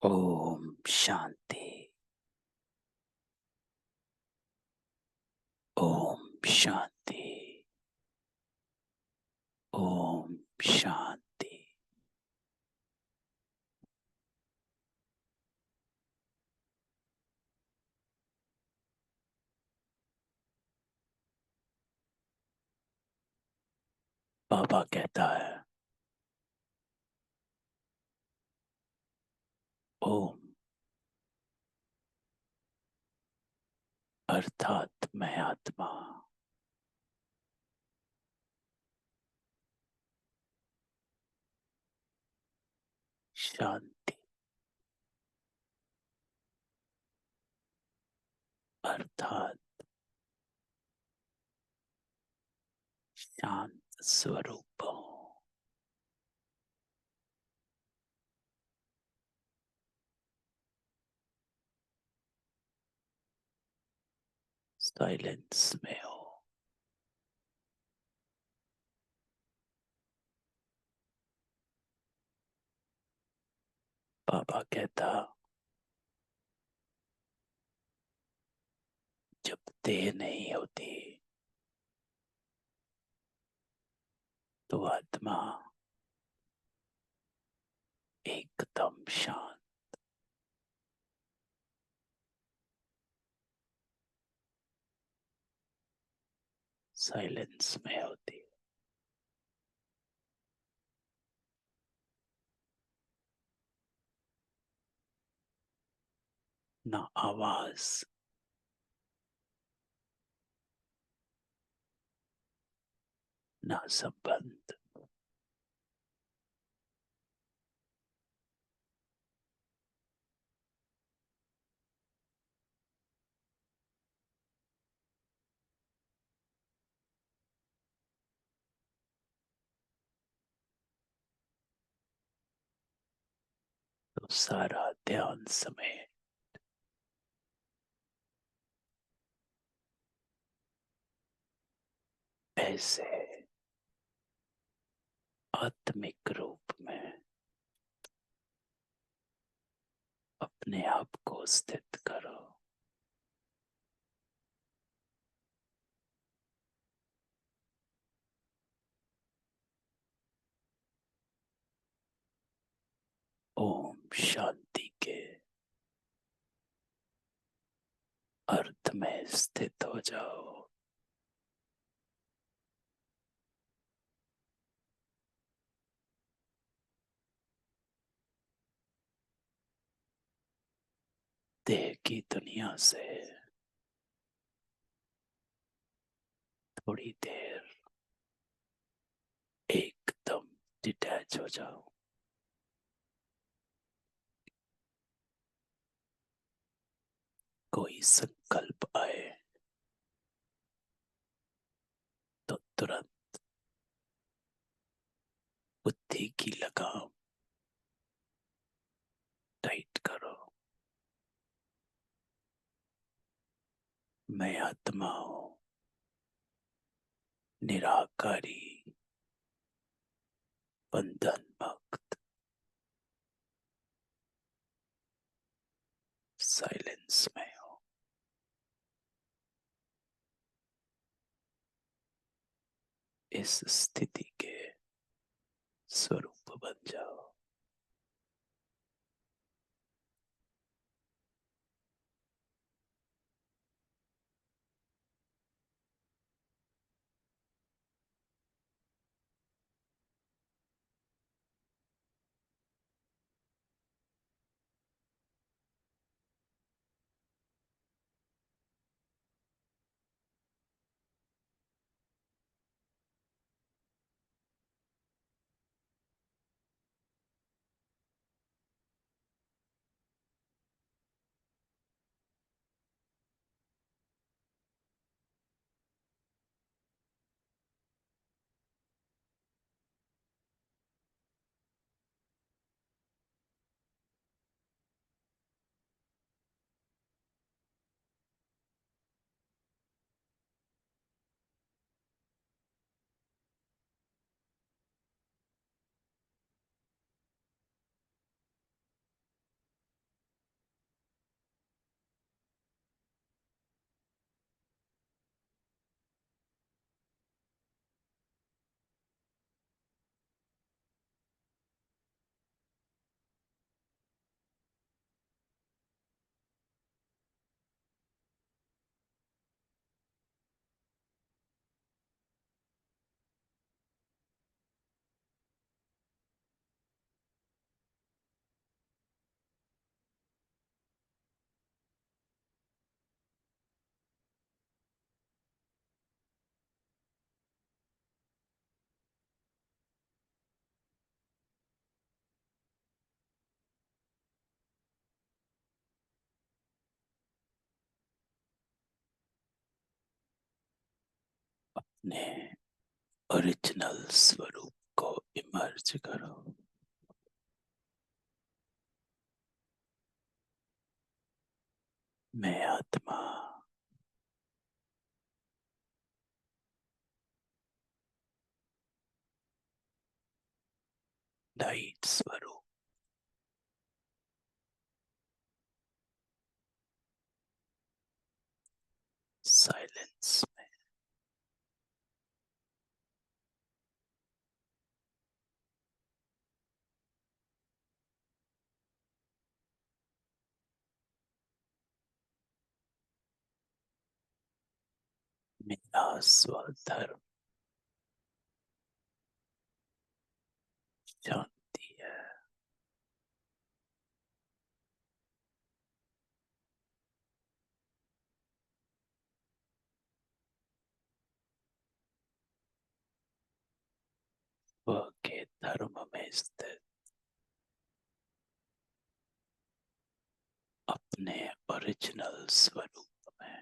ओम शांति। ओम शांति। ओम शांति। बाबा कहता है ओम अर्थात मैं आत्मा शांति अर्थात शांत स्वरूप हूँ। साइलेंस में हो। बाबा कहता जब देह नहीं होती तो आत्मा एकदम शांत साइलेंस में होती। ना आवाज ना संबंध। तो सारा ध्यान समय ऐसे आत्मिक रूप में अपने आप को स्थित करो। ओम शांति के अर्थ में स्थित हो जाओ। देह की दुनिया से थोड़ी देर एकदम डिटैच हो जाओ। कोई संकल्प आए तो तुरंत बुद्धि की लगाम टाइट करो। मैं आत्मा हूं, निराकारी, बंधन मुक्त, साइलेंस में हूं। इस स्थिति के स्वरूप बन जाओ। अपने ओरिजिनल स्वरूप को इमर्ज करो। मैं आत्मा लाइट स्वरूप साइलेंस में मेरा स्वधर्म शांति है। वह के धर्म में स्थित अपने ओरिजिनल स्वरूप में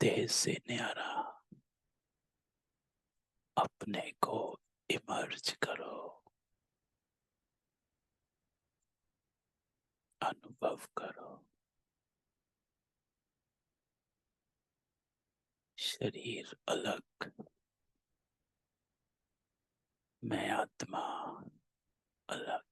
तेज से न्यारा अपने को इमर्ज करो, अनुभव करो। शरीर अलग, मैं आत्मा अलग।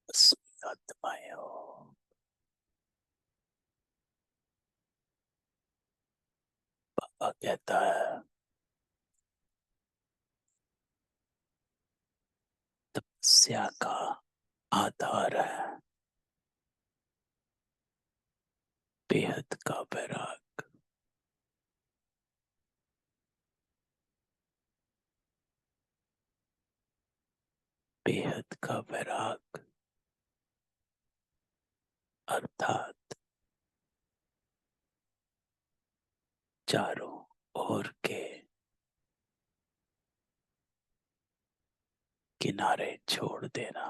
उसमें आत्माएं हो। पापा कहता है तपस्या का आधार है बेहद का वैराग। बेहद का वैराग अर्थात चारों ओर के किनारे छोड़ देना।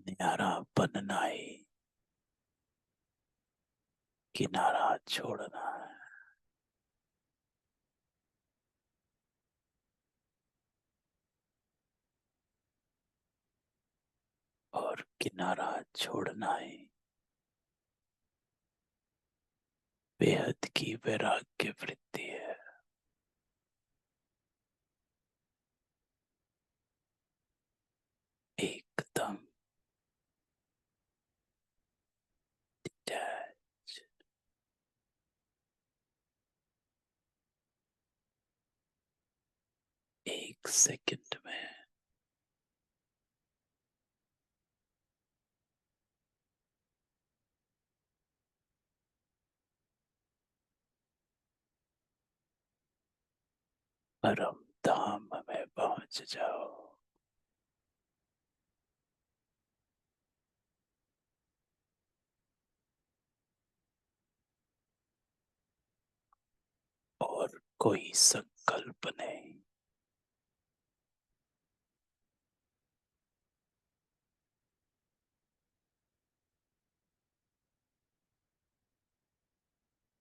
न्यारा बनना ही किनारा छोड़ना है। और किनारा छोड़ना ही बेहद की वैराग्य वृत्ति है। एकदम डिटैच, एक सेकंड में परम धाम में पहुंच जाओ। और कोई संकल्प नहीं।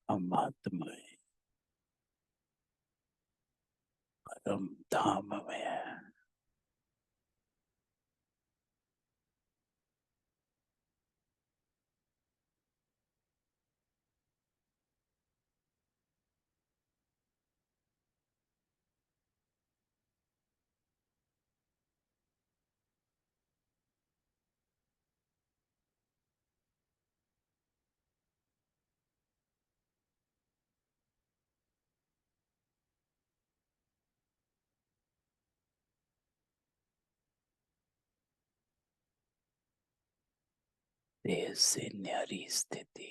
हम आत्माएं परम धाम में है। देह से न्यारी स्थिति,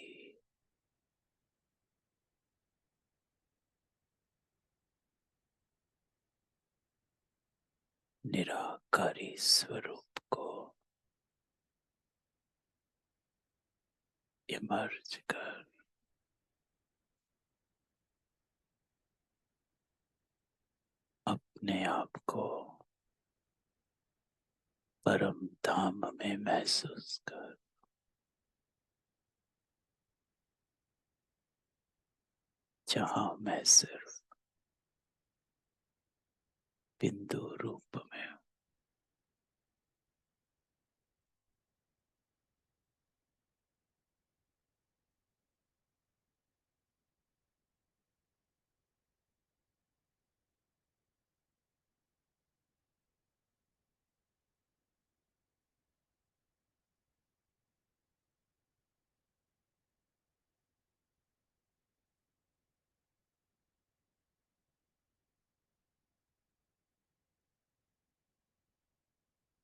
निराकारी स्वरूप को इमर्ज कर अपने आप को परम धाम में महसूस कर, जहां मैं सिर्फ बिंदु रूप में हूं।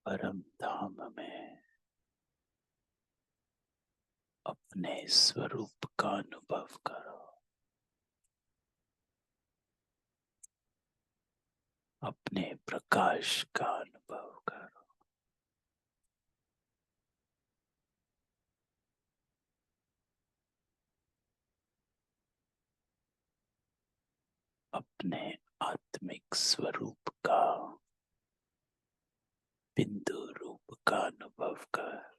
परम धाम में अपने स्वरूप का अनुभव करो, अपने प्रकाश का अनुभव करो। अपने आत्मिक स्वरूप का बिंदु रूप का अनुभव कर।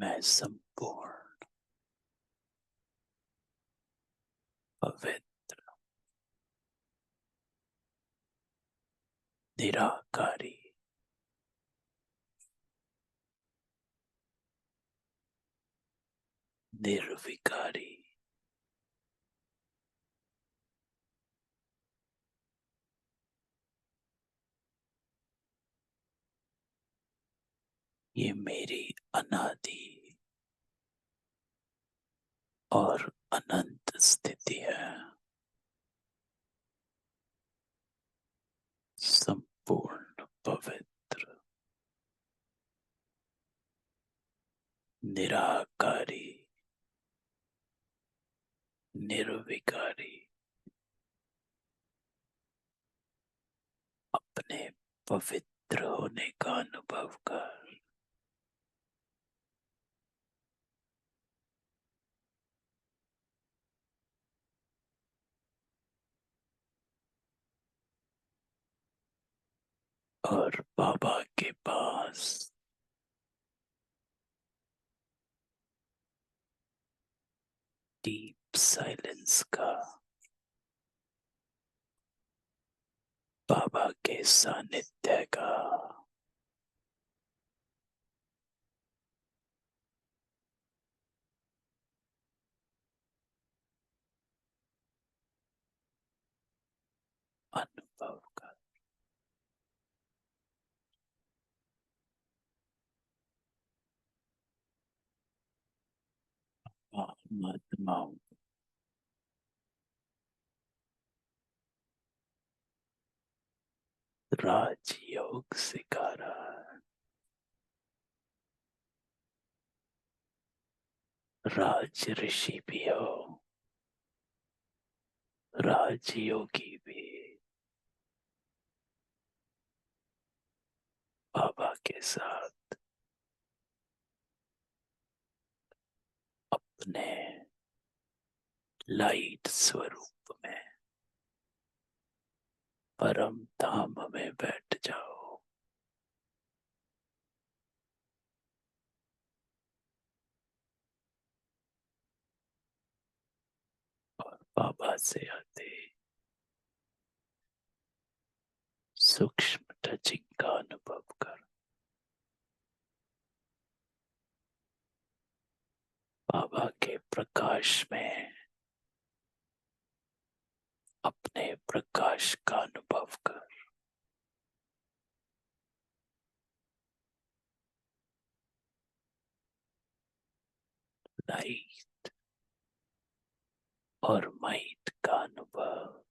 मैं संपूर्ण पवित्र निराकारी निर्विकारी ये मेरी अनादि और अनंत स्थिति है। संपूर्ण पवित्र निराकारी निर्विकारी अपने पवित्र होने का अनुभव कर। और बाबा के पास डीप साइलेंस का बाबा के सानिध्य का अनुभव का महात्माओं राजयोग सिखा रहा है। राज ऋषि भी हो, राजयोगी भी बाबा के साथ अपने लाइट स्वरूप में परम धाम में बैठ जाओ। और बाबा से आते सूक्ष्म टचिंग का अनुभव कर बाबा के प्रकाश में अपने प्रकाश का अनुभव कर। लाइट और माइट का अनुभव।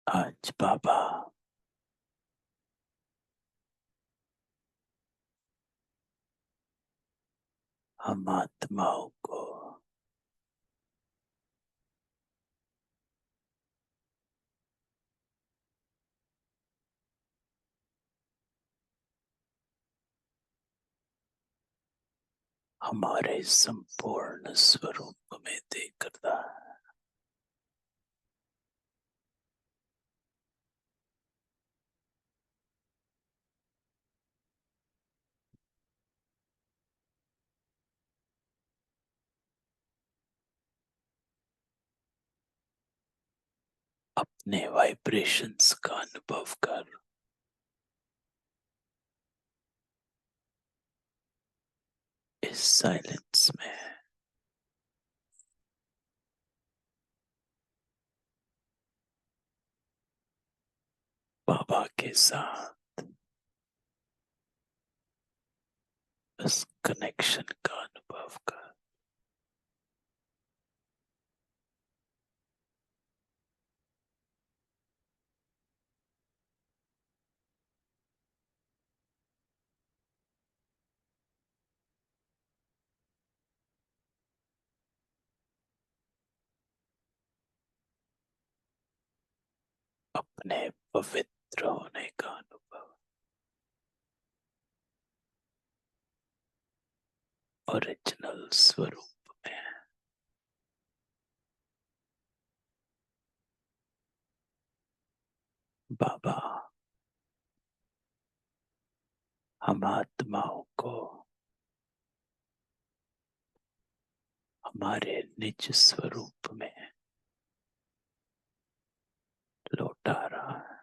आज बाबा हम आत्माओं को हमारे संपूर्ण स्वरूप में देखता है। अपने वाइब्रेशंस का अनुभव कर इस साइलेंस में बाबा के साथ इस कनेक्शन का अनुभव कर। अपने पवित्र होने का अनुभव, ओरिजिनल स्वरूप में। बाबा हम आत्माओं को हमारे निज स्वरूप में लौटा रहा है।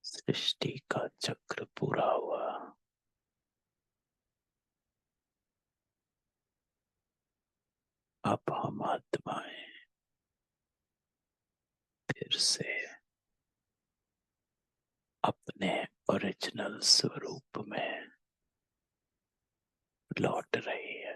सृष्टि का चक्र पूरा हुआ, अब हम आत्माएं फिर से अपने ओरिजिनल स्वरूप में लौट रही है।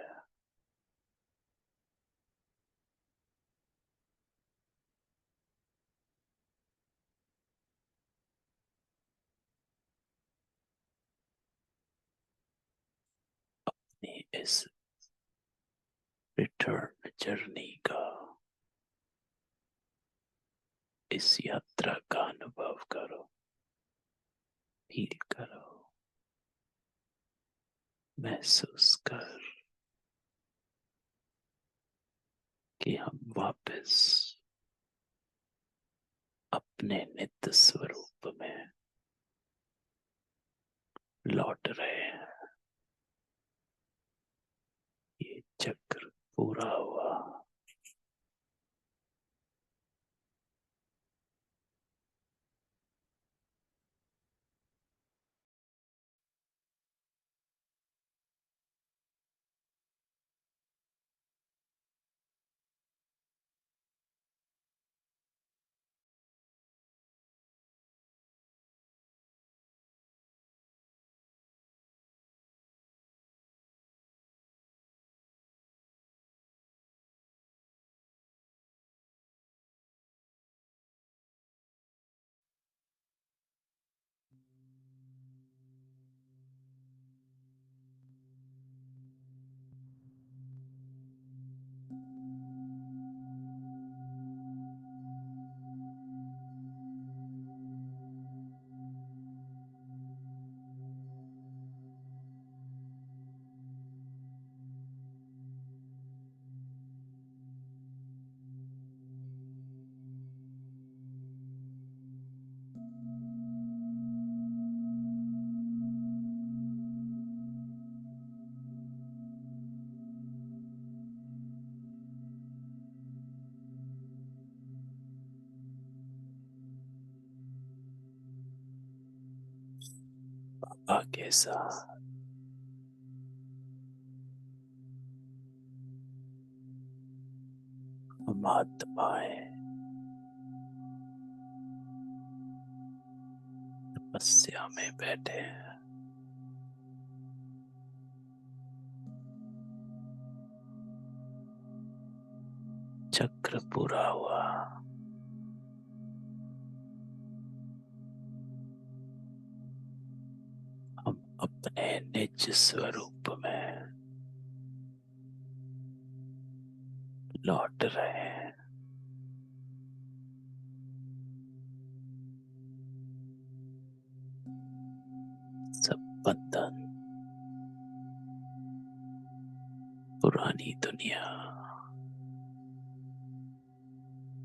अपनी इस रिटर्न जर्नी का, इस यात्रा का अनुभव करो, फील करो, महसूस कर कि हम वापस अपने नित्य स्वरूप में लौट रहे हैं। ये चक्र पूरा हुआ। बाबा के साथ हम आत्माएं तपस्या में बैठे हैं। चक्र पूरा हुआ। हम अपने निज स्वरूप में लौट रहे हैं। सब बंधन, पुरानी दुनिया,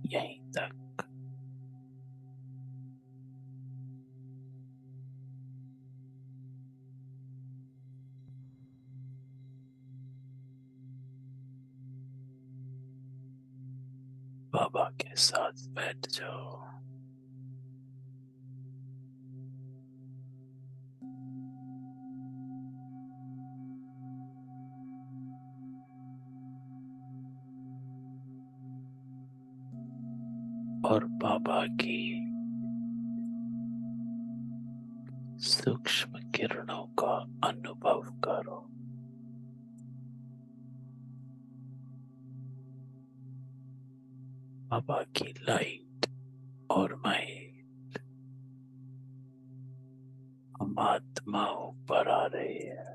यहीं तक। बाबा के साथ बैठ जाओ। और बाबा की सूक्ष्म किरणों का अनुभव करो। बाबा की लाइट और माइक हम आत्माओं पर आ रही है।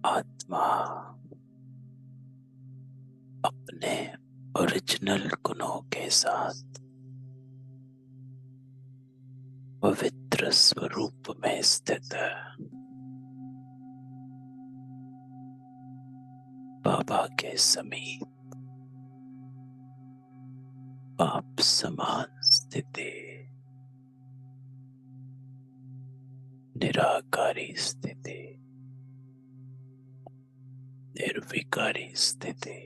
आत्मा अपने ओरिजिनल गुणों के साथ पवित्र स्वरूप में स्थित है। बाबा के समीप आप समान स्थिति, निराकारी स्थिति, निर्विकारी स्थिति,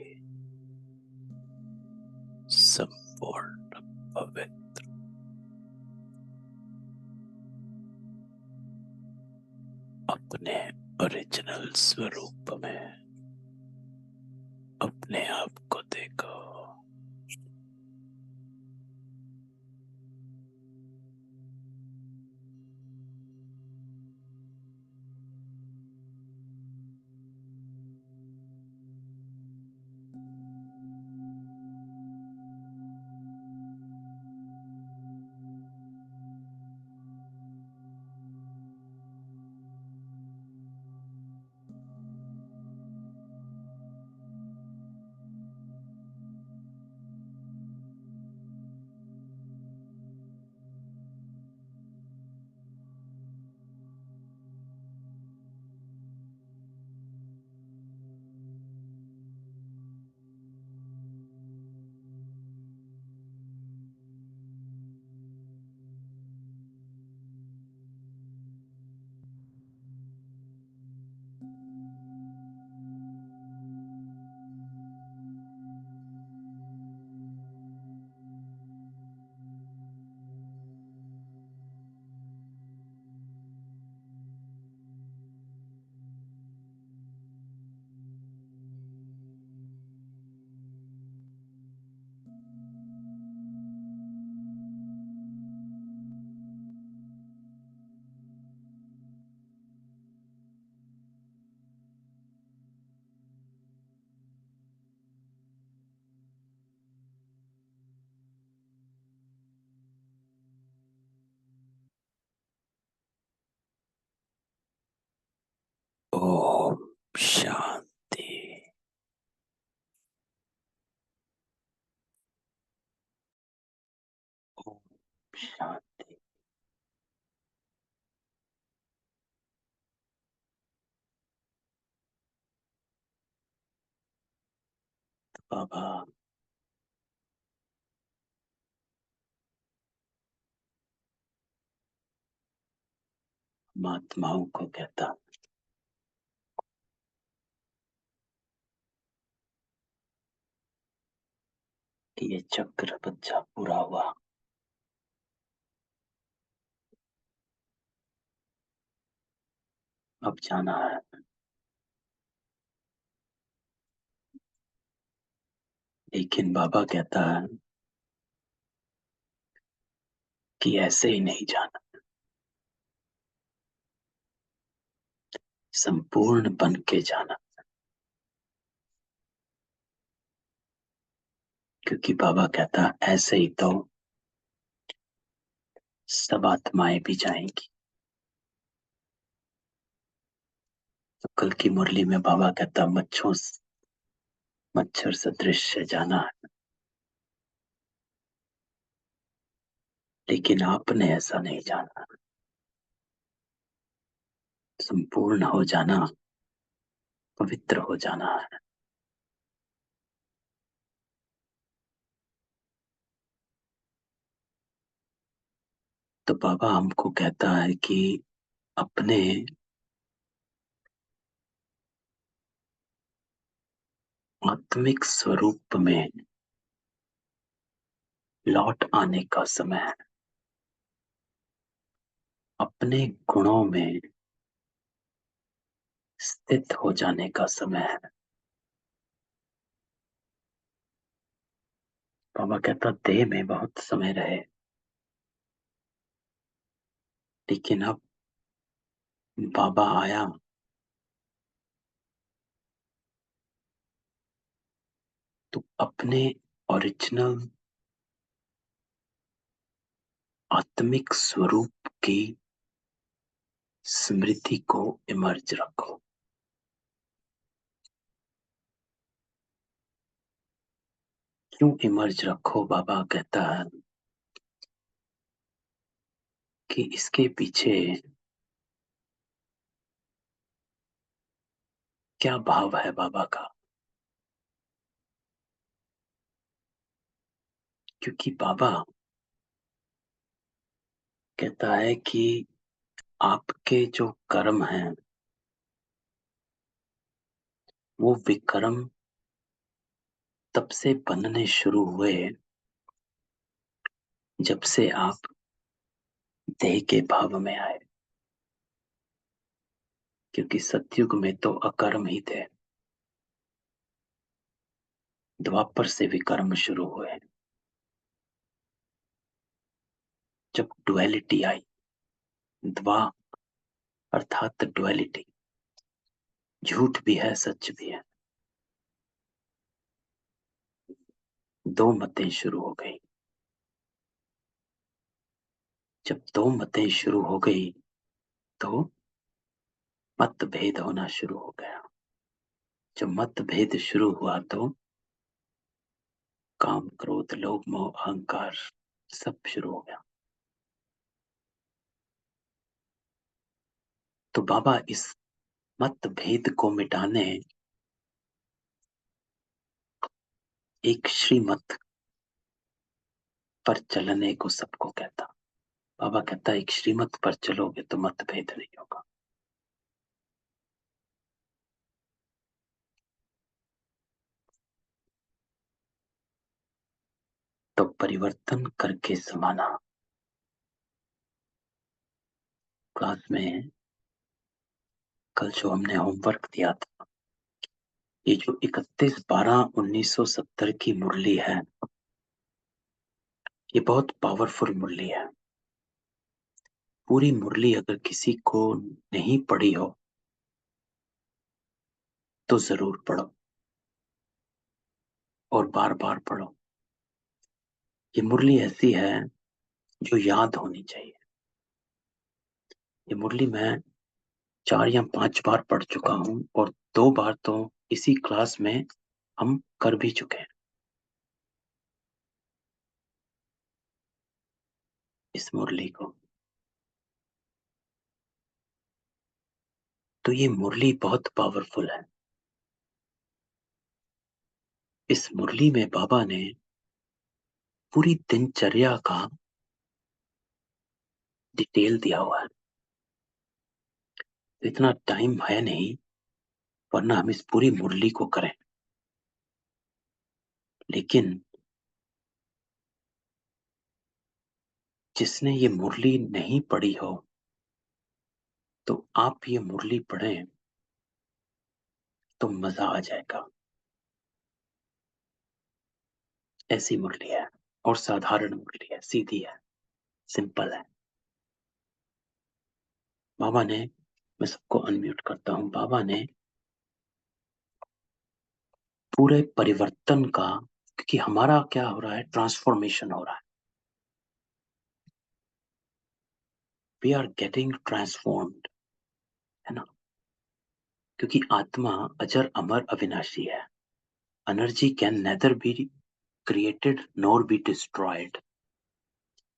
संपूर्ण पवित्र, अपने ओरिजिनल स्वरूप में अपने आप को देखो। ओम शांति। ओम शांति। बाबा महात्माओं को कहता कि ये चक्र बच्चा पूरा हुआ, अब जाना है। लेकिन बाबा कहता है कि ऐसे ही नहीं जाना, संपूर्ण बन के जाना। क्योंकि बाबा कहता है ऐसे ही तो सब आत्माएं भी जाएंगी। तो कल की मुरली में बाबा कहता मच्छर सदृश से जाना है। लेकिन आपने ऐसा नहीं जाना, संपूर्ण हो जाना, पवित्र हो जाना है। तो बाबा हमको कहता है कि अपने आत्मिक स्वरूप में लौट आने का समय है, अपने गुणों में स्थित हो जाने का समय है। बाबा कहता देह में बहुत समय रहे, लेकिन अब बाबा आया तो अपने ओरिजिनल आत्मिक स्वरूप की स्मृति को इमर्ज रखो। क्यों इमर्ज रखो? बाबा कहता है कि इसके पीछे क्या भाव है बाबा का। क्योंकि बाबा कहता है कि आपके जो कर्म हैं वो विकर्म तब से बनने शुरू हुए जब से आप देह के भाव में आए। क्योंकि सतयुग में तो अकर्म ही थे, द्वापर से विकर्म शुरू हुए। जब डुअलिटी आई, द्वा अर्थात डुअलिटी, झूठ भी है सच भी है, दो मतें शुरू हो गई। जब दो मतें शुरू हो गई तो मतभेद होना शुरू हो गया। जब मतभेद शुरू हुआ तो काम क्रोध लोभ मोह अहंकार सब शुरू हो गया। तो बाबा इस मतभेद को मिटाने एक श्रीमत पर चलने को सबको कहता। बाबा कहता एक श्रीमत पर चलोगे तो मतभेद नहीं होगा। तो परिवर्तन करके समाना। क्लास में कल जो हमने होमवर्क दिया था, ये जो 31/12/1970 की मुरली है, ये बहुत पावरफुल मुरली है। पूरी मुरली अगर किसी को नहीं पढ़ी हो तो जरूर पढ़ो और बार बार पढ़ो। ये मुरली ऐसी है जो याद होनी चाहिए। ये मुरली मैं 4 या 5 बार पढ़ चुका हूँ और 2 बार तो इसी क्लास में हम कर भी चुके हैं इस मुरली को। तो ये मुरली बहुत पावरफुल है। इस मुरली में बाबा ने पूरी दिनचर्या का डिटेल दिया हुआ है। इतना टाइम है नहीं, वरना हम इस पूरी मुरली को करें। लेकिन जिसने ये मुरली नहीं पढ़ी हो, तो आप ये मुरली पढ़ें तो मजा आ जाएगा। ऐसी मुरली है, और साधारण मुरली है, सीधी है, सिंपल है। बाबा ने, मैं सबको अनम्यूट करता हूं, बाबा ने पूरे परिवर्तन का, क्योंकि हमारा क्या हो रहा है, ट्रांसफॉर्मेशन हो रहा है। वी आर गेटिंग ट्रांसफॉर्म्ड, है ना? क्योंकि आत्मा अजर अमर अविनाशी है। Energy can nether B created nor be destroyed.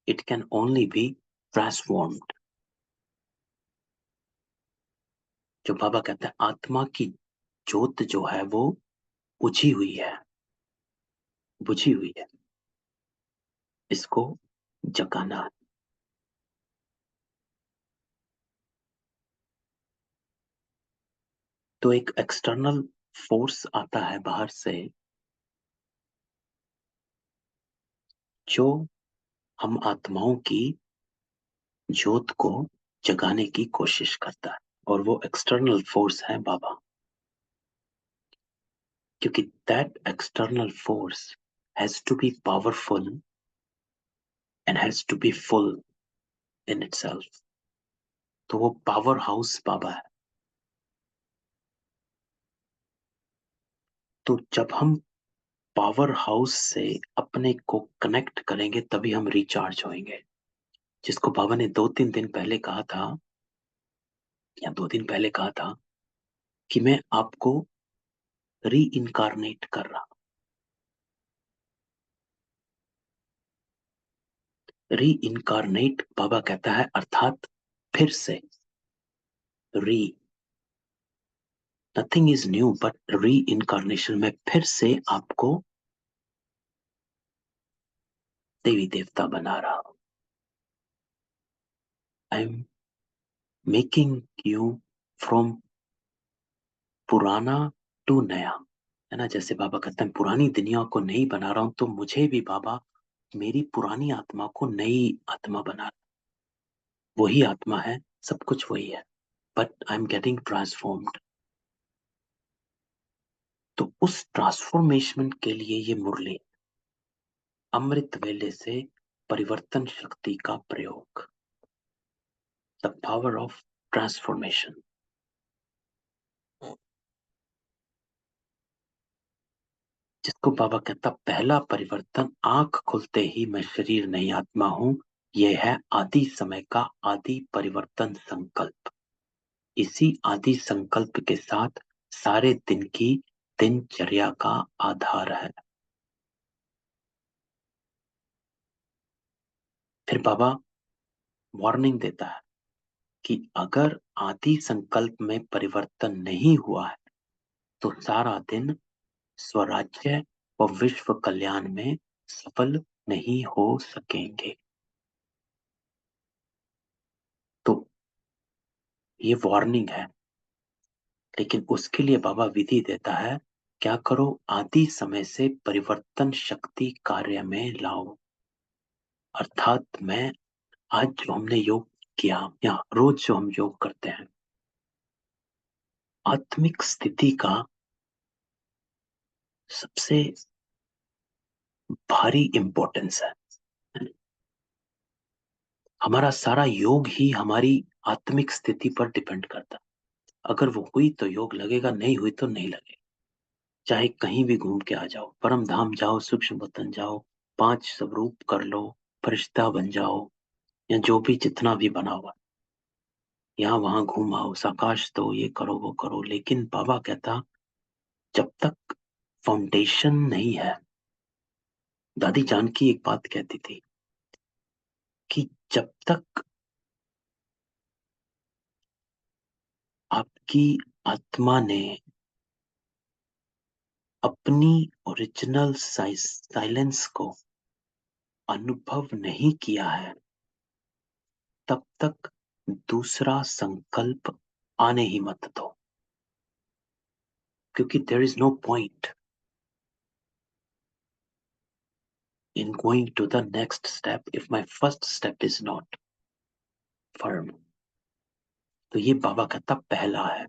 It can only be transformed. जो बाबा कहते हैं, आत्मा की ज्योत जो है वो बुझी हुई है, बुझी हुई है, इसको जगाना है। तो एक एक्सटर्नल फोर्स आता है बाहर से, जो हम आत्माओं की ज्योत को जगाने की कोशिश करता है, और वो एक्सटर्नल फोर्स है बाबा। क्योंकि that external force has to be powerful and has to be full in itself. तो वो पावर हाउस बाबा है। तो जब हम पावर हाउस से अपने को कनेक्ट करेंगे, तभी हम रिचार्ज होंगे। जिसको बाबा ने 2-3 दिन पहले कहा था, या 2 दिन पहले कहा था, कि मैं आपको री इनकारनेट कर रहा। री इनकारनेट बाबा कहता है, अर्थात फिर से। री, नथिंग इज न्यू बट री इनकारनेशन में फिर से आपको देवी देवता बना रहा हूं। I am making you from पुराना टू नया, है ना? जैसे बाबा कहते हैं, पुरानी दुनिया को नहीं बना रहा हूं, तो मुझे भी बाबा मेरी पुरानी आत्मा को नई आत्मा बना रहा। वही आत्मा है, सब कुछ वही है, but I am getting transformed. तो उस ट्रांसफॉर्मेशन के लिए ये मुरली, अमृत वेले से परिवर्तन शक्ति का प्रयोग, द पावर ऑफ ट्रांसफॉर्मेशन। जिसको बाबा कहता, पहला परिवर्तन, आंख खुलते ही मैं शरीर नहीं आत्मा हूं, यह है आदि समय का आदि परिवर्तन संकल्प। इसी आदि संकल्प के साथ सारे दिन की दिनचर्या का आधार है। फिर बाबा वार्निंग देता है कि अगर आदि संकल्प में परिवर्तन नहीं हुआ है, तो सारा दिन स्वराज्य व विश्व कल्याण में सफल नहीं हो सकेंगे। तो ये वार्निंग है, लेकिन उसके लिए बाबा विधि देता है। क्या करो, आदि समय से परिवर्तन शक्ति कार्य में लाओ। अर्थात मैं आज जो हमने योग किया, या रोज जो हम योग करते हैं, आत्मिक स्थिति का सबसे भारी इंपॉर्टेंस है। हमारा सारा योग ही हमारी आत्मिक स्थिति पर डिपेंड करता है। अगर वो हुई तो योग लगेगा, नहीं हुई तो नहीं लगेगा। चाहे कहीं भी घूम के आ जाओ, परम धाम जाओ, सूक्ष्म वतन जाओ, 5 स्वरूप कर लो, फरिश्ता बन जाओ, या जो भी जितना भी बना हुआ, यहाँ वहां घूम आओ, साकाश दो, ये करो वो करो, लेकिन बाबा कहता, जब तक फाउंडेशन नहीं है। दादी जानकी एक बात कहती थी कि जब तक आपकी आत्मा ने अपनी ओरिजिनल साइलेंस को अनुभव नहीं किया है, तब तक दूसरा संकल्प आने ही मत दो, क्योंकि there is no point in going to the next step if my first step is not firm. तो ये बाबा कहता पहला है।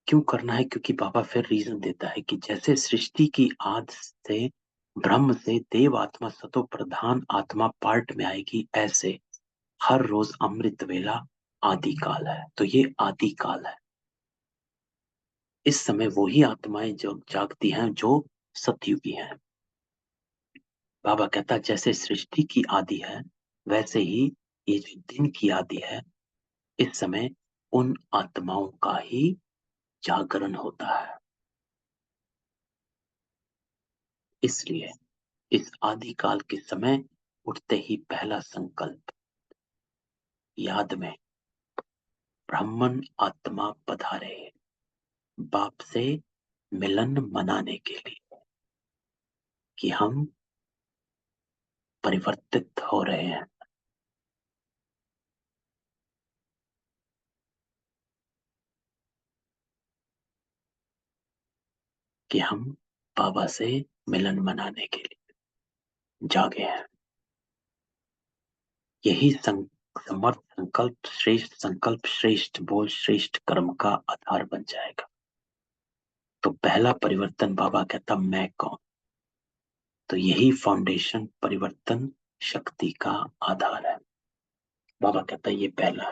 क्यों करना है? क्योंकि बाबा फिर रीजन देता है कि जैसे सृष्टि की आद से ब्रह्म से देव आत्मा सतो प्रधान आत्मा पार्ट में आएगी, ऐसे हर रोज अमृत वेला आदि काल है। तो ये आदि काल है। इस समय वही आत्माएं जो जागती हैं जो सतयुगी हैं। बाबा कहता जैसे सृष्टि की आदि है, वैसे ही ये जो दिन की आदि है, इस समय उन आत्माओं का ही जागरण होता है। इसलिए इस आदि काल के समय उठते ही पहला संकल्प याद में, ब्राह्मण आत्मा पधारे बाप से मिलन मनाने के लिए, कि हम परिवर्तित हो रहे हैं, कि हम बाबा से मिलन मनाने के लिए जागे हैं। यही समर्थ संकल्प, श्रेष्ठ संकल्प, श्रेष्ठ बोल, श्रेष्ठ कर्म का आधार बन जाएगा। तो पहला परिवर्तन बाबा कहता मैं कौन। तो यही फाउंडेशन परिवर्तन शक्ति का आधार है। बाबा कहता है ये पहला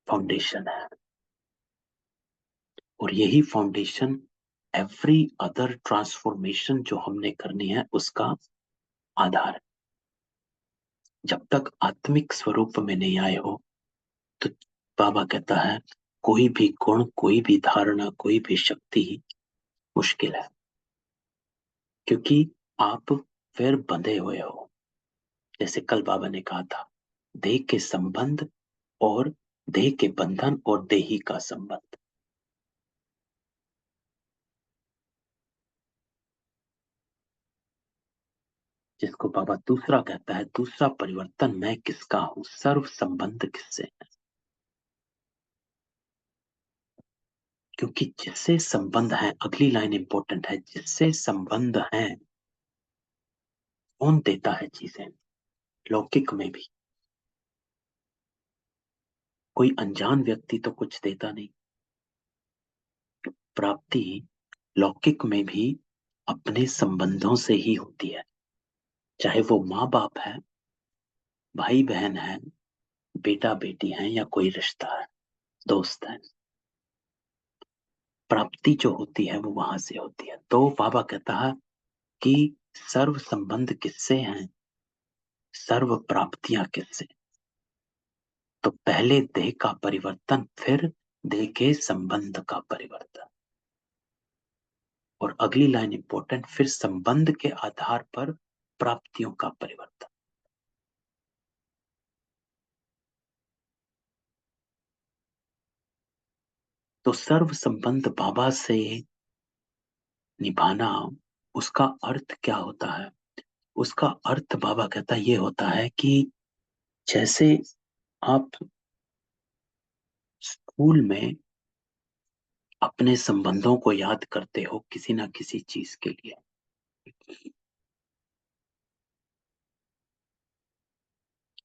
फाउंडेशन है, और यही फाउंडेशन एवरी अदर ट्रांसफॉर्मेशन जो हमने करनी है उसका आधार है। जब तक आत्मिक स्वरूप में नहीं आए हो, तो बाबा कहता है कोई भी गुण, कोई भी धारणा, कोई भी शक्ति मुश्किल है, क्योंकि आप फिर बंधे हुए हो। जैसे कल बाबा ने कहा था, देह के संबंध और देह के बंधन और देही का संबंध। जिसको बाबा दूसरा कहता है, दूसरा परिवर्तन मैं किसका हूं, सर्व संबंध किससे है। क्योंकि जिससे संबंध है, अगली लाइन इंपॉर्टेंट है, जिससे संबंध है कौन देता है चीजें। लौकिक में भी कोई अनजान व्यक्ति तो कुछ देता नहीं। प्राप्ति लौकिक में भी अपने संबंधों से ही होती है, चाहे वो माँ बाप है, भाई बहन है, बेटा बेटी है, या कोई रिश्ता है, दोस्त है। प्राप्ति जो होती है वो वहां से होती है। तो बाबा कहता है कि सर्व संबंध किससे हैं, सर्व प्राप्तियां किससे। तो पहले देह का परिवर्तन, फिर देह के संबंध का परिवर्तन, और अगली लाइन इंपॉर्टेंट, फिर संबंध के आधार पर प्राप्तियों का परिवर्तन। तो सर्व संबंध बाबा से निभाना, उसका अर्थ क्या होता है? उसका अर्थ बाबा कहता ये होता है कि जैसे आप स्कूल में अपने संबंधों को याद करते हो किसी ना किसी चीज के लिए,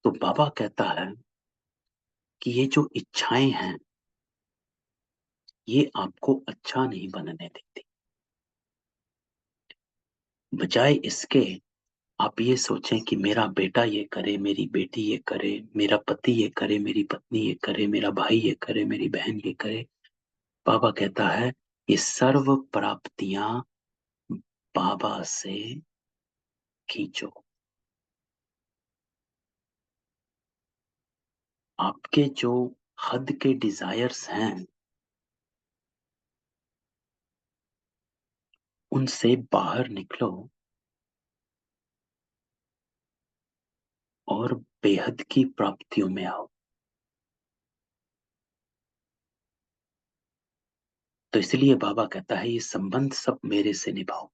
तो बाबा कहता है कि ये जो इच्छाएं हैं, ये आपको अच्छा नहीं बनने देती। बजाय इसके आप ये सोचें कि मेरा बेटा ये करे, मेरी बेटी ये करे, मेरा पति ये करे, मेरी पत्नी ये करे, मेरा भाई ये करे, मेरी बहन ये करे। बाबा कहता है ये सर्व प्राप्तियां बाबा से खींचो। आपके जो हद के डिजायर्स हैं, उनसे बाहर निकलो और बेहद की प्राप्तियों में आओ। तो इसलिए बाबा कहता है ये संबंध सब मेरे से निभाओ।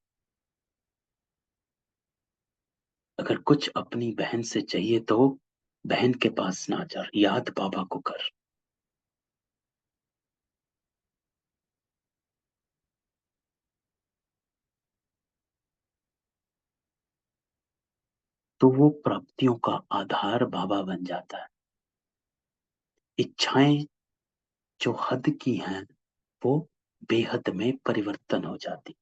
अगर कुछ अपनी बहन से चाहिए तो बहन के पास ना जा, याद बाबा को कर। तो वो प्राप्तियों का आधार बाबा बन जाता है। इच्छाएं जो हद की हैं वो बेहद में परिवर्तन हो जाती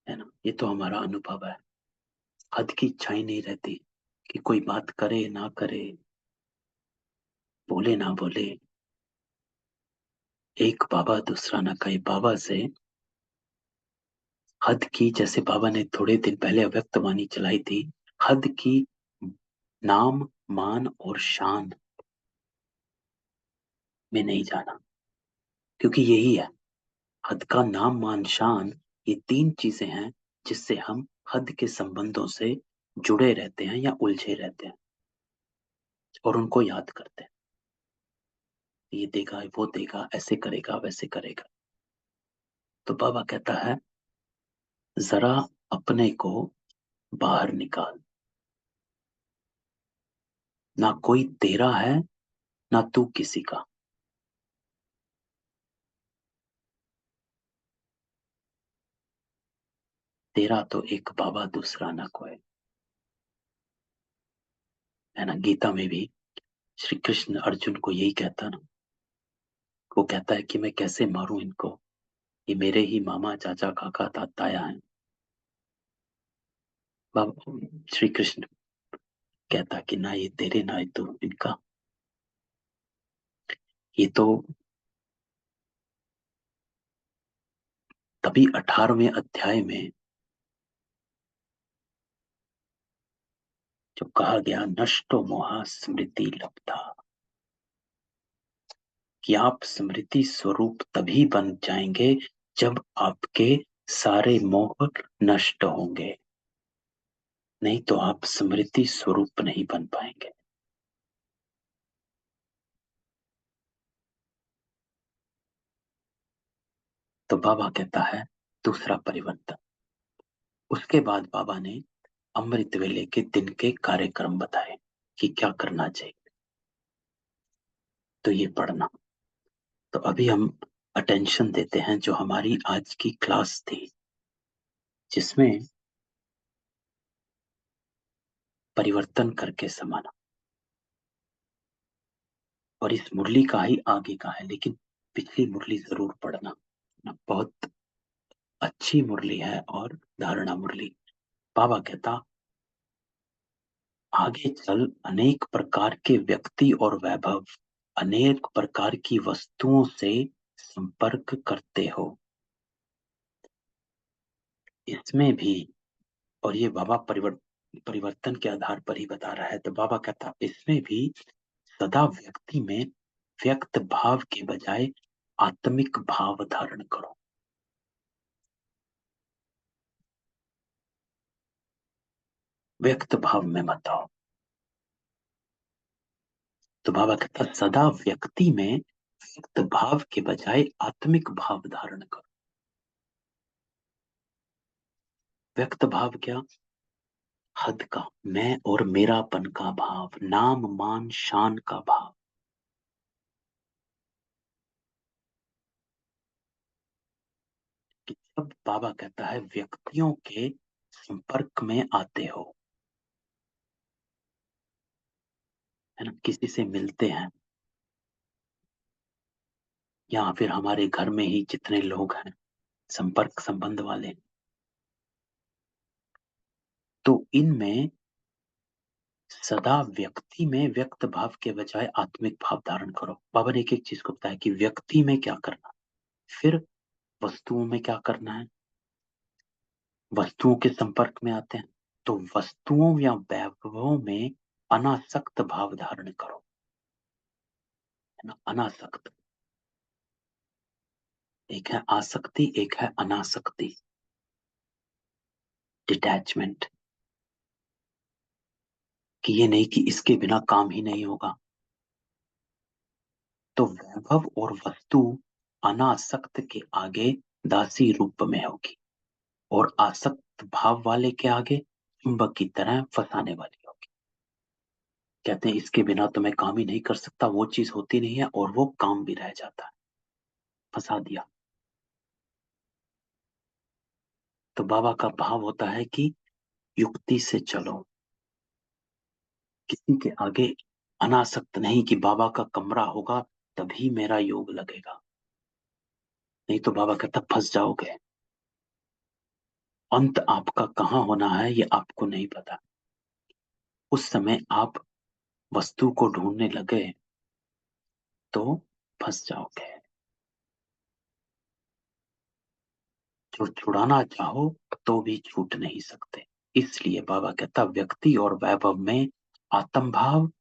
है ना। ये तो हमारा अनुभव है। हद की इच्छाएं नहीं रहती कि कोई बात करे ना करे, बोले ना बोले। एक बाबा दूसरा ना कहे। बाबा से हद की, जैसे बाबा ने थोड़े दिन पहले अव्यक्त वाणी चलाई थी, हद की नाम मान और शान में नहीं जाना। क्योंकि यही है हद का नाम मान शान। ये तीन चीजें हैं जिससे हम हद के संबंधों से जुड़े रहते हैं या उलझे रहते हैं और उनको याद करते हैं। ये देगा वो देगा, ऐसे करेगा वैसे करेगा। तो बाबा कहता है जरा अपने को बाहर निकाल। ना कोई तेरा है ना तू किसी का। तेरा तो एक बाबा, दूसरा ना कोई। है ना। गीता में भी श्री कृष्ण अर्जुन को यही कहता ना। वो कहता है कि मैं कैसे मारूं इनको, ये मेरे ही मामा चाचा काका ताया हैं। बाबा श्री कृष्ण कहता कि ना ये तेरे ना ये तो इनका। ये तो तभी 18वें अध्याय में जो कहा गया, नष्टो मोहा स्मृति लब्धा, कि आप स्मृति स्वरूप तभी बन जाएंगे जब आपके सारे मोह नष्ट होंगे। नहीं तो आप स्मृति स्वरूप नहीं बन पाएंगे। तो बाबा कहता है दूसरा परिवर्तन। उसके बाद बाबा ने अमृत वेले के दिन के कार्यक्रम बताए कि क्या करना चाहिए। तो ये पढ़ना। तो अभी हम अटेंशन देते हैं जो हमारी आज की क्लास थी, जिसमें परिवर्तन करके समाना। और इस मुरली का ही आगे का है, लेकिन पिछली मुरली जरूर पढ़ना ना। बहुत अच्छी मुरली है और धारणा मुरली। बाबा कहता आगे चल अनेक प्रकार के व्यक्ति और वैभव, अनेक प्रकार की वस्तुओं से संपर्क करते हो। इसमें भी, और ये बाबा परिवर्तन के आधार पर ही बता रहा है। तो बाबा कहता इसमें भी सदा व्यक्ति में व्यक्त भाव के बजाय आत्मिक भाव धारण करो। व्यक्त भाव में मत आओ। तो बाबा कहता सदा व्यक्ति में व्यक्त भाव के बजाय आत्मिक भाव धारण करो। व्यक्त भाव क्या? हद का, मैं और मेरापन का भाव, नाम मान शान का भाव। कि जब बाबा कहता है व्यक्तियों के संपर्क में आते हो, है ना, किसी से मिलते हैं या फिर हमारे घर में ही जितने लोग हैं संपर्क संबंध वाले, तो इनमें सदा व्यक्ति में व्यक्त भाव के बजाय आत्मिक भाव धारण करो। बाबा ने एक एक चीज को बताया कि व्यक्ति में क्या करना, फिर वस्तुओं में क्या करना है। वस्तुओं के संपर्क में आते हैं तो वस्तुओं या वैभवों में अनासक्त भाव धारण करो। है ना, अनासक्त। एक है आसक्ति, एक है अनासक्ति, डिटैचमेंट। कि ये नहीं कि इसके बिना काम ही नहीं होगा। तो वैभव और वस्तु अनासक्त के आगे दासी रूप में होगी, और आसक्त अनासक्त भाव वाले के आगे चुंबक की तरह फंसाने वाली होगी। कहते हैं इसके बिना तो मैं काम ही नहीं कर सकता, वो चीज होती नहीं है और वो काम भी रह जाता है, फंसा दिया। तो बाबा का भाव होता है कि युक्ति से चलो, किसी के आगे अनासक्त नहीं कि बाबा का कमरा होगा तभी मेरा योग लगेगा, नहीं तो बाबा कहता फंस जाओगे। अंत आपका कहाँ होना है ये आपको नहीं पता। उस समय आप वस्तु को ढूंढने लगे तो फंस जाओगे। जो छुड़ाना चाहो तो भी छूट नहीं सकते। इसलिए बाबा कहता व्यक्ति और वैभव में आत्म भाव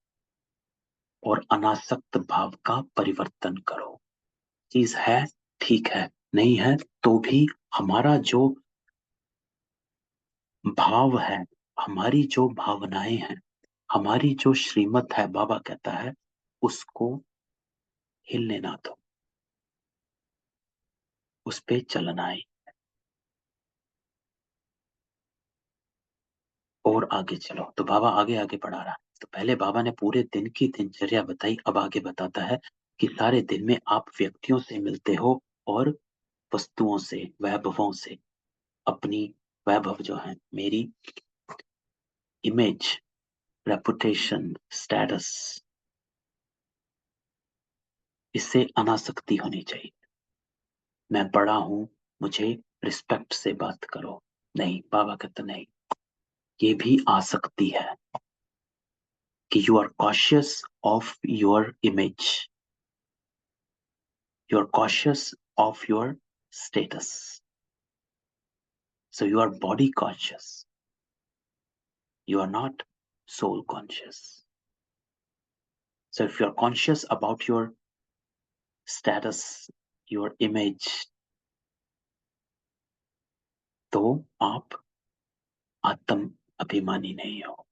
और अनासक्त भाव का परिवर्तन करो। चीज है ठीक है, नहीं है तो भी हमारा जो भाव है, हमारी जो भावनाएं हैं, हमारी जो श्रीमत है, बाबा कहता है उसको हिलने ना दो, उस पे चलना है और आगे चलो। तो बाबा आगे आगे बढ़ा रहा है। तो पहले बाबा ने पूरे दिन की दिनचर्या बताई, अब आगे बताता है कि सारे दिन में आप व्यक्तियों से मिलते हो और वस्तुओं से, वैभवों से, अपनी वैभव जो है, मेरी इमेज, रेपुटेशन, स्टेटस, इससे अनासक्ति होनी चाहिए। मैं बड़ा हूं, मुझे रिस्पेक्ट से बात करो, नहीं, बाबा कहते नहीं, ये भी आसक्ति है कि you are cautious of your image, you are cautious of your status, so you are body conscious, you are not soul conscious. So if you are conscious about your status, your image, तो आप आत्म अभिमानी नहीं हो।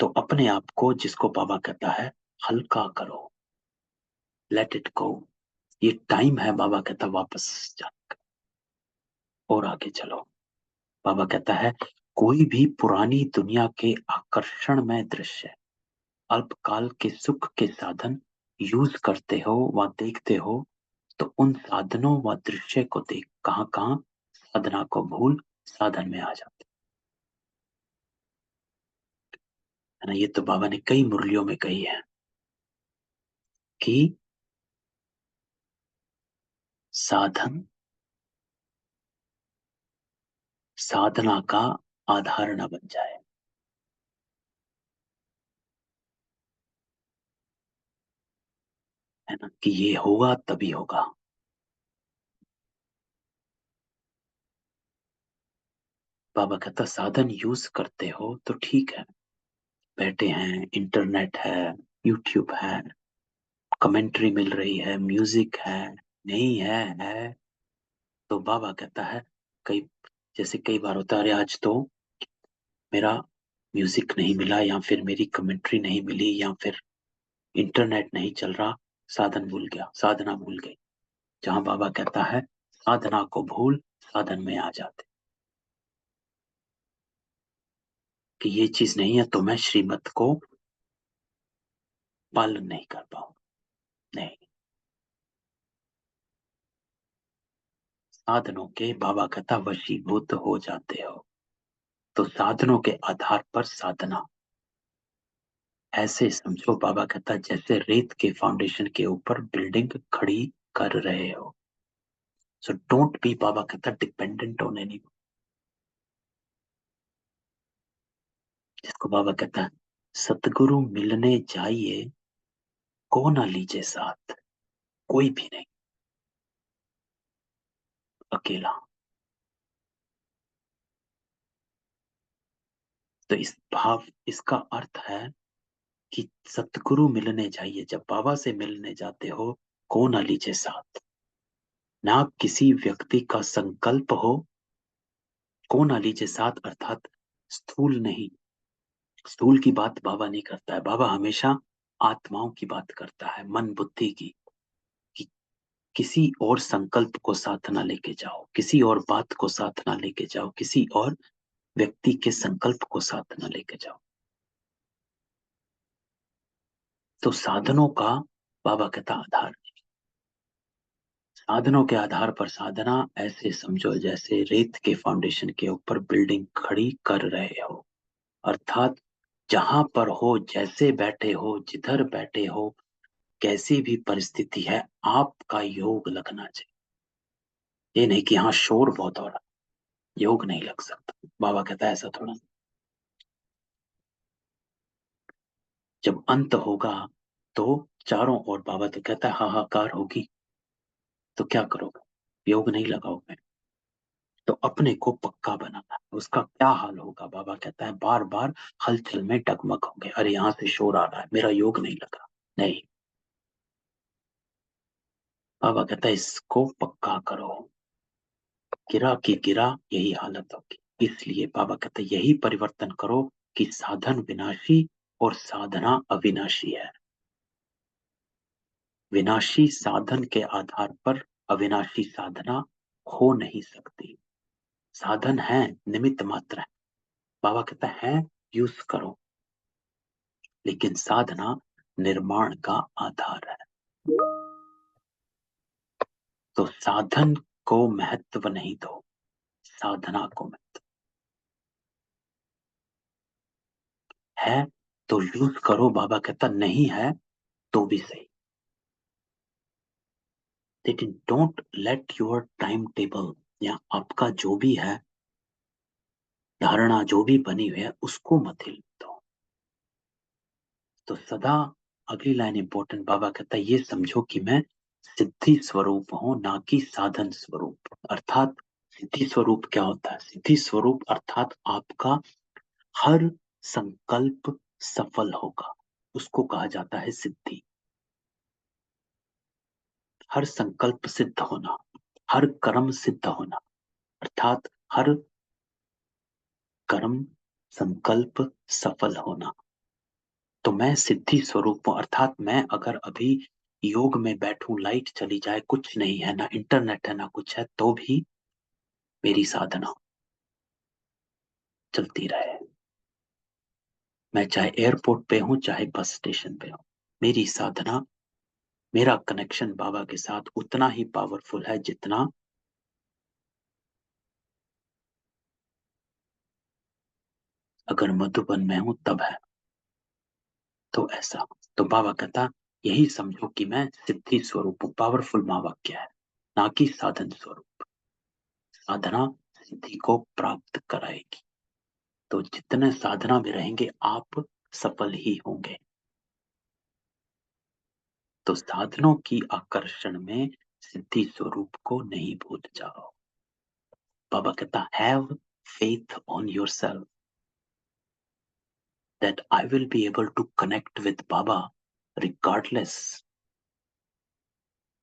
तो अपने आप को, जिसको बाबा कहता है हल्का करो, लेट इट गो। ये टाइम है, बाबा कहता वापस जाने का और आगे चलो। बाबा कहता है कोई भी पुरानी दुनिया के आकर्षण में दृश्य, अल्पकाल के सुख के साधन यूज करते हो व देखते हो, तो उन साधनों व दृश्य को देख कहाँ कहाँ साधना को भूल साधन में आ जाते है ना। ये तो बाबा ने कई मुरलियों में कही है कि साधन साधना का आधार न बन जाए, है ना, कि ये होगा तभी होगा। बाबा कहता साधन यूज करते हो तो ठीक है, बैठे हैं, इंटरनेट है, यूट्यूब है, कमेंट्री मिल रही है, म्यूजिक है, नहीं है तो बाबा कहता है कई, जैसे कई बार होता है, अरे आज तो मेरा म्यूजिक नहीं मिला या फिर मेरी कमेंट्री नहीं मिली या फिर इंटरनेट नहीं चल रहा, साधन भूल गया, साधना भूल गई। जहां बाबा कहता है साधना को भूल साधन में आ जाते, कि ये चीज नहीं है तो मैं श्रीमत को पालन नहीं कर पाऊं। नहीं, साधनों के बाबा कहता वशीभूत हो जाते हो। तो साधनों के आधार पर साधना, ऐसे समझो बाबा कहता जैसे रेत के फाउंडेशन के ऊपर बिल्डिंग खड़ी कर रहे हो। सो डोंट बी, बाबा कहता डिपेंडेंट ऑन एनी, जिसको बाबा कहता है सतगुरु मिलने जाइए, को ना लीजिए साथ, कोई भी नहीं, अकेला। तो इस भाव, इसका अर्थ है कि सतगुरु मिलने जाइए, जब बाबा से मिलने जाते हो को ना लीजिए साथ, ना किसी व्यक्ति का संकल्प हो, को ना लीजिए साथ अर्थात स्थूल नहीं, स्थूल की बात बाबा नहीं करता है। बाबा हमेशा आत्माओं की बात करता है, मन बुद्धि की, कि किसी और संकल्प को साथ ना लेके जाओ, किसी और बात को साथ ना लेके जाओ, किसी और व्यक्ति के संकल्प को साथ ना लेके जाओ। तो साधनों का बाबा कहता आधार, साधनों के आधार पर साधना ऐसे समझो जैसे रेत के फाउंडेशन के ऊपर बिल्डिंग खड़ी कर रहे हो। अर्थात जहां पर हो, जैसे बैठे हो, जिधर बैठे हो, कैसी भी परिस्थिति है, आपका योग लगना चाहिए। ये नहीं कि हाँ शोर बहुत हो रहा, योग नहीं लग सकता। बाबा कहता है ऐसा थोड़ा। जब अंत होगा तो चारों ओर, बाबा तो कहता है हाहाकार होगी, तो क्या करोगे? योग नहीं लगाओगे तो अपने को पक्का बनाना है। उसका क्या हाल होगा? बाबा कहता है बार बार हलचल में डगमग होंगे, अरे यहाँ से शोर आ रहा है, मेरा योग नहीं लगा। नहीं, बाबा कहता है इसको पक्का करो, गिरा की गिरा यही हालत होगी। इसलिए बाबा कहते हैं यही परिवर्तन करो कि साधन विनाशी और साधना अविनाशी है। विनाशी साधन के आधार पर अविनाशी साधना हो नहीं सकती। साधन है, निमित्त मात्र है। बाबा कहता है यूज करो, लेकिन साधना निर्माण का आधार है। तो साधन को महत्व नहीं दो, साधना को महत्व है तो यूज करो। बाबा कहता नहीं है तो भी सही, लेकिन don't let your time table या आपका जो भी है धारणा जो भी बनी हुई है उसको मत हिलने दो। तो सदा अगली लाइन इंपॉर्टेंट, बाबा कहता है ये समझो कि मैं सिद्धि स्वरूप हूं, ना कि साधन स्वरूप। अर्थात सिद्धि स्वरूप क्या होता है? सिद्धि स्वरूप अर्थात आपका हर संकल्प सफल होगा, उसको कहा जाता है सिद्धि। हर संकल्प सिद्ध होना, हर कर्म सिद्ध होना, अर्थात हर कर्म संकल्प सफल होना। तो मैं सिद्धि स्वरूप हूं, अर्थात मैं अगर अभी योग में बैठूं, लाइट चली जाए, कुछ नहीं है, ना इंटरनेट है ना कुछ है, तो भी मेरी साधना चलती रहे। मैं चाहे एयरपोर्ट पे हूं चाहे बस स्टेशन पे हूं, मेरी साधना, मेरा कनेक्शन बाबा के साथ उतना ही पावरफुल है जितना अगर मधुबन में हूं तब है। तो ऐसा, तो बाबा कहता यही समझो कि मैं सिद्धि स्वरूप हूं। पावरफुल महावाक्य है, ना कि साधन स्वरूप। साधना सिद्धि को प्राप्त कराएगी। तो जितने साधना में रहेंगे आप सफल ही होंगे। तो साधनों की आकर्षण में सिद्धि स्वरूप को नहीं भूल जाओ। बाबा कहता have faith on yourself that I will be able to connect with बाबा रिगार्डलेस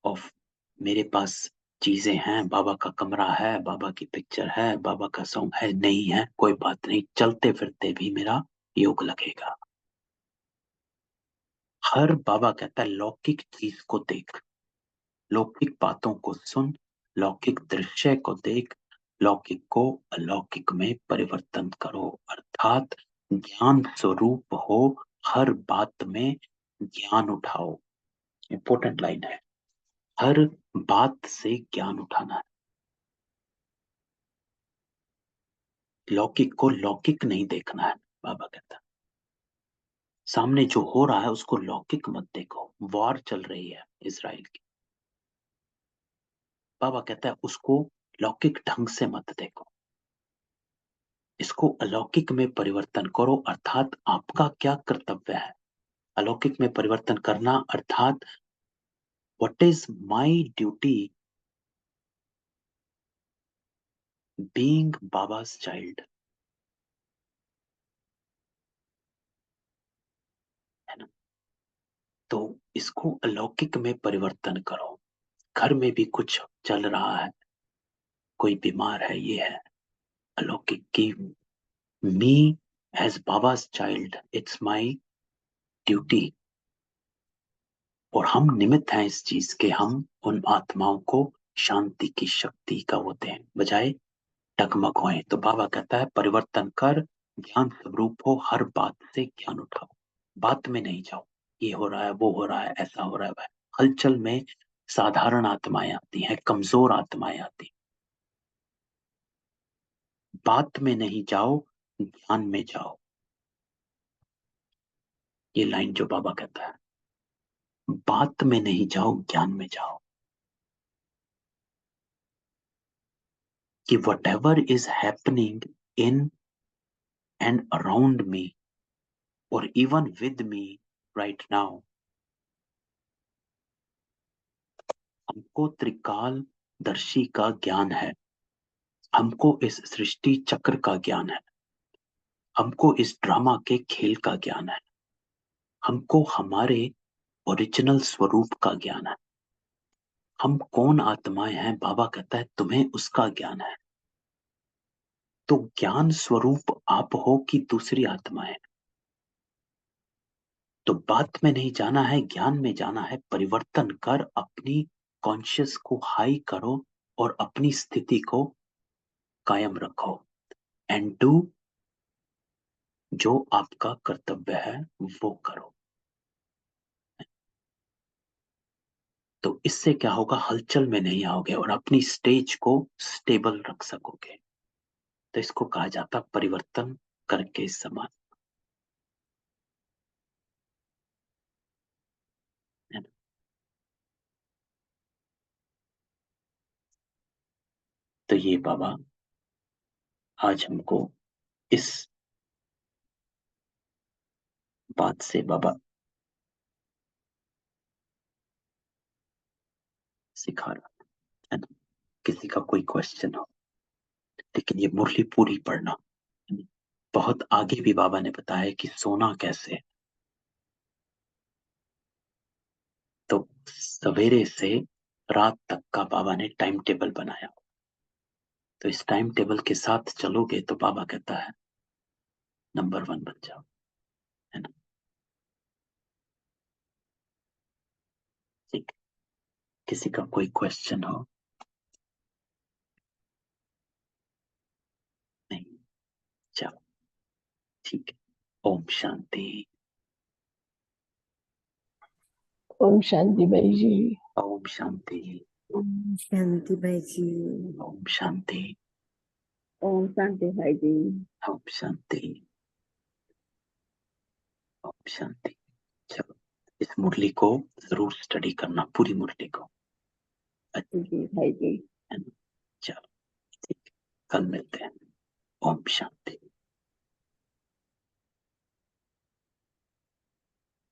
ऑफ मेरे पास चीजें हैं, बाबा का कमरा है, बाबा की पिक्चर है, बाबा का सॉन्ग है, नहीं है कोई बात नहीं, चलते फिरते भी मेरा योग लगेगा। हर, बाबा कहता है लौकिक चीज को देख, लौकिक बातों को सुन, लौकिक दृश्य को देख, लौकिक को अलौकिक में परिवर्तन करो। अर्थात ज्ञान स्वरूप हो, हर बात में ज्ञान उठाओ। इंपॉर्टेंट लाइन है, हर बात से ज्ञान उठाना है। लौकिक को लौकिक नहीं देखना है। बाबा कहता है सामने जो हो रहा है उसको लौकिक मत देखो। वॉर चल रही है इसराइल की, बाबा कहता है उसको लौकिक ढंग से मत देखो, इसको अलौकिक में परिवर्तन करो। अर्थात आपका क्या कर्तव्य है अलौकिक में परिवर्तन करना। अर्थात what is my duty being Baba's child, है ना? तो इसको अलौकिक में परिवर्तन करो। घर में भी कुछ चल रहा है, कोई बीमार है, ये है अलौकिक की। Me as Baba's child, it's my duty और हम निमित्त हैं इस चीज के, हम उन आत्माओं को शांति की शक्ति का वो दें, बजाय टकमक होए। तो बाबा कहता है परिवर्तन कर, ज्ञान स्वरूप हो, हर बात से ज्ञान उठाओ, बात में नहीं जाओ, ये हो रहा है, वो हो रहा है, ऐसा हो रहा है, वह हलचल में साधारण आत्माएं आती हैं, कमजोर आत्माएं आती, बात में नहीं जाओ, ज्ञान में जाओ। ये लाइन जो बाबा कहता है, बात में नहीं जाओ, ज्ञान में जाओ, कि whatever is happening in and around me और even with me right now, हमको त्रिकाल दर्शी का ज्ञान है, हमको इस सृष्टि चक्र का ज्ञान है, हमको इस ड्रामा के खेल का ज्ञान है, हमको हमारे ओरिजिनल स्वरूप का ज्ञान है, हम कौन आत्माएं हैं, बाबा कहता है तुम्हें उसका ज्ञान है। तो ज्ञान स्वरूप आप हो कि दूसरी आत्माएं? तो बात में नहीं जाना है, ज्ञान में जाना है। परिवर्तन कर, अपनी कॉन्शियस को हाई करो और अपनी स्थिति को कायम रखो, एंड डू, जो आपका कर्तव्य है वो करो। तो इससे क्या होगा, हलचल में नहीं आओगे और अपनी स्टेज को स्टेबल रख सकोगे। तो इसको कहा जाता परिवर्तन करके समान, है ना। तो ये बाबा आज हमको इस बात से बाबा सिखा रहा है ना। किसी का कोई क्वेश्चन हो, लेकिन ये मुरली पूरी पढ़ना। बहुत आगे भी बाबा ने बताया कि सोना कैसे है। तो सवेरे से रात तक का बाबा ने टाइम टेबल बनाया। तो इस टाइम टेबल के साथ चलोगे तो बाबा कहता है नंबर 1 बन जाओ, है ना। ठीक, किसी का कोई क्वेश्चन हो? नहीं, चलो ठीक है। ओम शांति। ओम शांति भाई जी। ओम शांति। ओम शांति भाई जी। ओम शांति। ओम शांति भाई जी। ओम शांति। ओम शांति। चलो, इस मुरली को जरूर स्टडी करना, पूरी मुरली को, जी भाई जी। है ना। चलो ठीक है, कल मिलते हैं। ओम शांति।